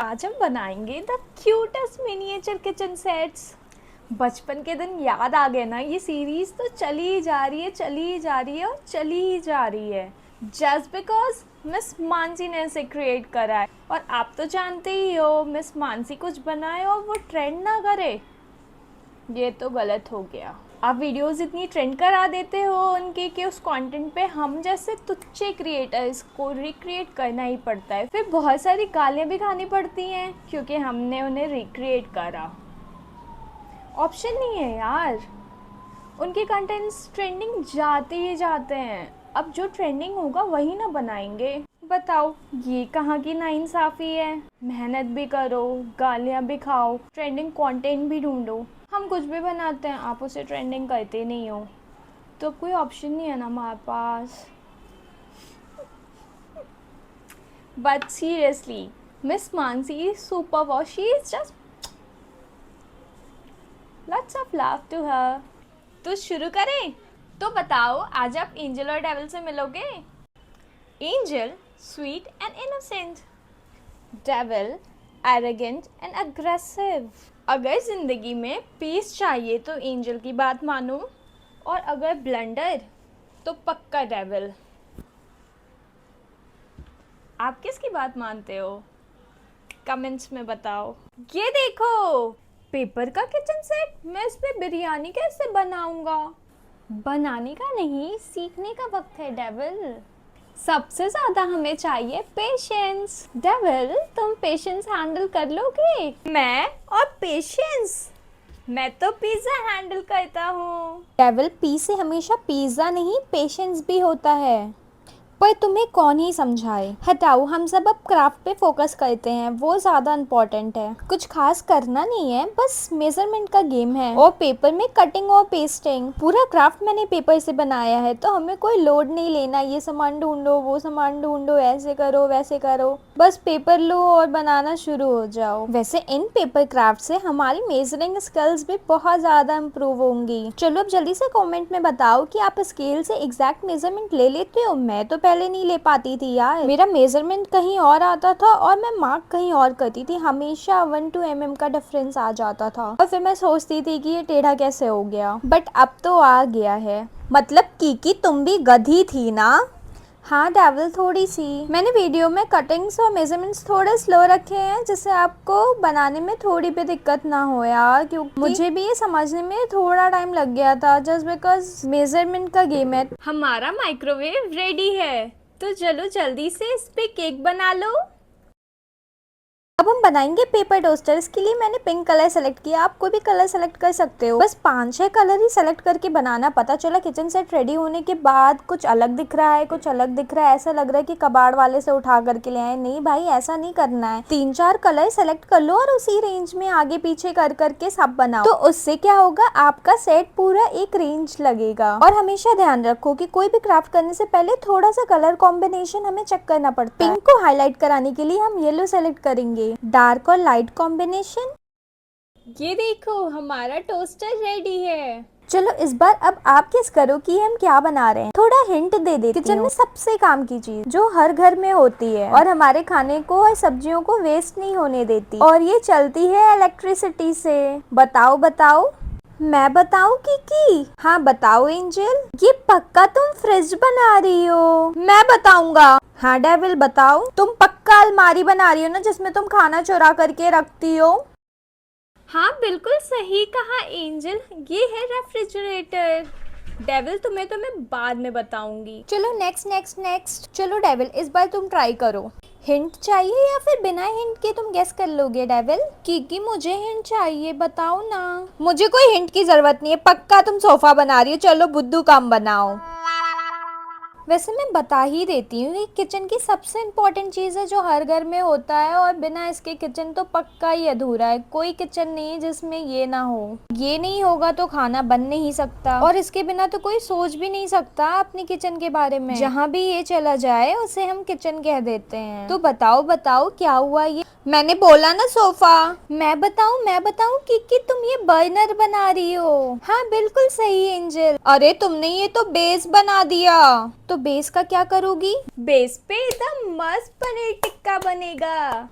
आज हम बनाएंगे the cutest miniature kitchen sets. बचपन के दिन याद आ गए ना। ये सीरीज तो चली ही जा रही है, चली ही जा रही है और चली ही जा रही है जस्ट बिकॉज मिस मानसी ने इसे क्रिएट करा है। और आप तो जानते ही हो, मिस मानसी कुछ बनाए और वो ट्रेंड ना करे, ये तो गलत हो गया। आप वीडियोस इतनी ट्रेंड करा देते हो उनकी कि उस कंटेंट पे हम जैसे तुच्छे क्रिएटर्स को रिक्रिएट करना ही पड़ता है। फिर बहुत सारी गालियाँ भी खानी पड़ती हैं क्योंकि हमने उन्हें रिक्रिएट करा। ऑप्शन नहीं है यार, उनके कंटेंट्स ट्रेंडिंग जाते ही जाते हैं। अब जो ट्रेंडिंग होगा वही ना बनाएंगे। बताओ, ये कहाँ की नाइंसाफ़ी है। मेहनत भी करो, गालियाँ भी खाओ, ट्रेंडिंग कंटेंट भी ढूंढो। हम कुछ भी बनाते हैं, आप उसे ट्रेंडिंग करते नहीं हो, तो कोई ऑप्शन नहीं है ना हमारे पास। But seriously, miss Mansi is super और she is just lots of love to her। तो शुरू करें? तो बताओ, आज आप एंजल और डेविल से मिलोगे। Angel sweet and innocent, devil arrogant and aggressive. अगर जिंदगी में पीस चाहिए तो एंजल की बात मानो, और अगर ब्लंडर तो पक्का डेविल। आप किसकी बात मानते हो? कमेंट्स में बताओ। ये देखो, पेपर का किचन सेट। मैं इस पे बिरयानी कैसे बनाऊंगा? बनाने का नहीं, सीखने का वक्त है डेविल। सबसे ज्यादा हमें चाहिए पेशेंस। डेविल, तुम पेशेंस हैंडल कर लोगे? मैं और पेशेंस? मैं तो पिज्जा हैंडल करता हूँ। डेविल, पी से हमेशा पिज्जा नहीं पेशेंस भी होता है। पर तुम्हें कौन ही समझाए। हटाओ, हम सब अब क्राफ्ट पे फोकस करते हैं, वो ज़्यादा इम्पोर्टेंट है। कुछ खास करना नहीं है, बस मेजरमेंट का गेम है और पेपर में कटिंग और पेस्टिंग। पूरा क्राफ्ट मैंने पेपर से बनाया है, तो हमें कोई लोड नहीं लेना। ये सामान ढूंढो, वो सामान ढूंढो, ऐसे करो वैसे करो, बस पेपर लो और बनाना शुरू हो जाओ। वैसे इन पेपर क्राफ्ट से हमारी मेजरिंग स्किल्स भी बहुत ज़्यादा इम्प्रूव होंगी। चलो अब जल्दी से कॉमेंट में बताओ कि आप स्केल से एग्जैक्ट मेजरमेंट ले लेते हो। मैं तो पहले नहीं ले पाती थी यार, मेरा मेजरमेंट कहीं और आता था और मैं मार्क कहीं और करती थी। हमेशा 1-2 mm का डिफरेंस आ जाता था और फिर मैं सोचती थी कि ये टेढ़ा कैसे हो गया, बट अब तो आ गया है। मतलब कीकी, तुम भी गधी थी ना? हाँ डेविल, थोड़ी सी। मैंने वीडियो में कटिंग्स और मेजरमेंट्स थोड़े स्लो रखे हैं, जिससे आपको बनाने में थोड़ी भी दिक्कत ना हो यार, क्योंकि मुझे भी ये समझने में थोड़ा टाइम लग गया था जस्ट बिकॉज मेजरमेंट का गेम है। हमारा माइक्रोवेव रेडी है, तो चलो जल्दी से इस पे केक बना लो। अब हम बनाएंगे पेपर टोस्टर। इसके लिए मैंने पिंक कलर सेलेक्ट किया, आप कोई भी कलर सेलेक्ट कर सकते हो। बस 5-6 कलर ही सेलेक्ट करके बनाना। पता चला किचन सेट रेडी होने के बाद कुछ अलग दिख रहा है, कुछ अलग दिख रहा है, ऐसा लग रहा है कि कबाड़ वाले से उठा करके ले आए। नहीं भाई, ऐसा नहीं करना है। 3-4 कलर सेलेक्ट कर लो और उसी रेंज में आगे पीछे कर करके सब बनाओ, तो उससे क्या होगा, आपका सेट पूरा एक रेंज लगेगा। और हमेशा ध्यान रखो कि कोई भी क्राफ्ट करने से पहले थोड़ा सा कलर कॉम्बिनेशन हमें चेक करना पड़ता है। पिंक को हाईलाइट कराने के लिए हम येलो सेलेक्ट करेंगे, डार्क और लाइट कॉम्बिनेशन। ये देखो, हमारा टोस्टर रेडी है। चलो इस बार अब आप गेस करो कि हम क्या बना रहे हैं। थोड़ा हिंट दे देती हूँ। किचन में सबसे काम की चीज जो हर घर में होती है और हमारे खाने को और सब्जियों को वेस्ट नहीं होने देती, और ये चलती है इलेक्ट्रिसिटी से। बताओ बताओ। मैं बताऊं की? हाँ बताओ एंजल। ये पक्का तुम फ्रिज बना रही हो? मैं बताऊंगा। हाँ डेविल, बताओ। तुम पक्का अलमारी बना रही हो ना, जिसमें तुम खाना चुरा करके रखती हो? हाँ बिल्कुल सही कहा एंजल, ये है रेफ्रिजरेटर। डेविल, तुम्हें तो मैं बाद में बताऊंगी। चलो नेक्स्ट नेक्स्ट नेक्स्ट। चलो डेविल, इस बार तुम ट्राई करो। हिंट चाहिए या फिर बिना हिंट के तुम गेस कर लोगे डेविल? क्योंकि मुझे हिंट चाहिए, बताओ ना। मुझे कोई हिंट की जरूरत नहीं है, पक्का तुम सोफा बना रही हो। चलो बुद्धू काम बनाओ। वैसे मैं बता ही देती हूँ, ये किचन की सबसे इम्पोर्टेंट चीज़ है जो हर घर में होता है, और बिना इसके किचन तो पक्का ही अधूरा है। कोई किचन नहीं जिसमें ये ना हो। ये नहीं होगा तो खाना बन नहीं सकता, और इसके बिना तो कोई सोच भी नहीं सकता अपनी किचन के बारे में। जहाँ भी ये चला जाए उसे हम किचन कह देते हैं। तो बताओ बताओ, क्या हुआ ये? मैंने बोला ना सोफा। मैं बताऊं कि तुम ये बर्नर बना रही हो। हाँ बिल्कुल सही एंजल। अरे तुमने ये तो बेस बना दिया। तो बेस का क्या करोगी? बेस पे एकदम मस्त पनीर टिक्का बनेगा।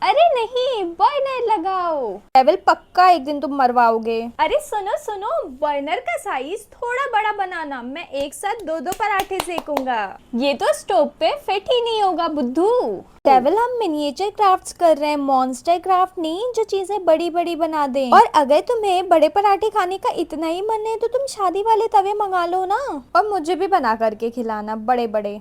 अरे नहीं, बर्नर लगाओ। डेविल पक्का एक दिन तुम मरवाओगे। अरे सुनो सुनो, बर्नर का साइज थोड़ा बड़ा बनाना, मैं एक साथ दो दो पराठे सेकूंगा। ये तो स्टोव पे फिट ही नहीं होगा बुद्धू। डेविल हम मिनिएचर क्राफ्ट्स कर रहे हैं, मॉन्स्टर क्राफ्ट नहीं जो चीजें बड़ी बड़ी बना दें। और अगर तुम्हें बड़े पराठे खाने का इतना ही मन है तो तुम शादी वाले तवे मंगा लो ना, और मुझे भी बना करके खिलाना बड़े बड़े।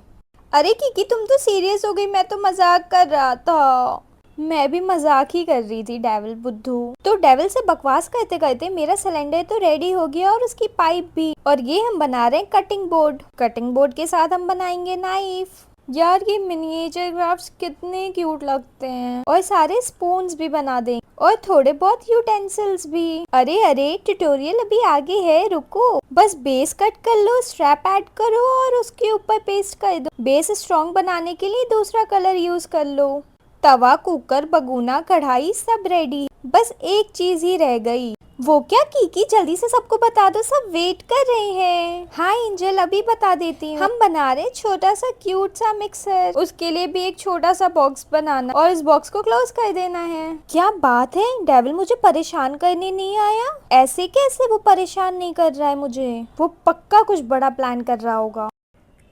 अरे कीकी तुम तो सीरियस हो गई, मैं तो मजाक कर रहा था। मैं भी मजाक ही कर रही थी डेविल बुद्धू। तो डेविल से बकवास करते करते मेरा सिलेंडर तो रेडी हो गया और उसकी पाइप भी। और ये हम बना रहे हैं कटिंग बोर्ड। कटिंग बोर्ड के साथ हम बनाएंगे नाइफ। यार ये मिनिएचर क्राफ्ट्स कितने क्यूट लगते हैं। और सारे स्पून्स भी बना दें और थोड़े बहुत यूटेंसिल्स भी। अरे अरे ट्यूटोरियल अभी आगे है, रुको। बस बेस कट कर लो, स्ट्रैप ऐड करो और उसके ऊपर पेस्ट कर दो। बेस स्ट्रॉन्ग बनाने के लिए दूसरा कलर यूज कर लो। तवा, कुकर, बगुना, कढ़ाई सब रेडी। बस एक चीज ही रह गई। वो क्या कीकी, जल्दी से सबको बता दो, सब वेट कर रहे हैं। हाँ एंजल, अभी बता देती हूँ। हम बना रहे छोटा सा क्यूट सा मिक्सर। उसके लिए भी एक छोटा सा बॉक्स बनाना और इस बॉक्स को क्लोज कर देना है। क्या बात है, डेविल मुझे परेशान करने नहीं आया। ऐसे कैसे वो परेशान नहीं कर रहा है मुझे, वो पक्का कुछ बड़ा प्लान कर रहा होगा।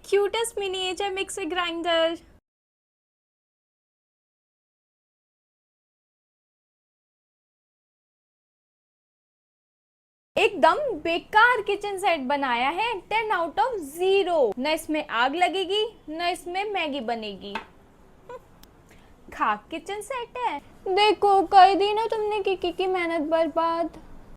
Cutest miniature mixer grinder. एकदम बेकार किचन सेट बनाया है, 10 आउट ऑफ 0। न इसमें आग लगेगी न इसमें मैगी बनेगी। खाक किचन सेट है। देखो कर दी ना तुमने कीकी की मेहनत बर्बाद।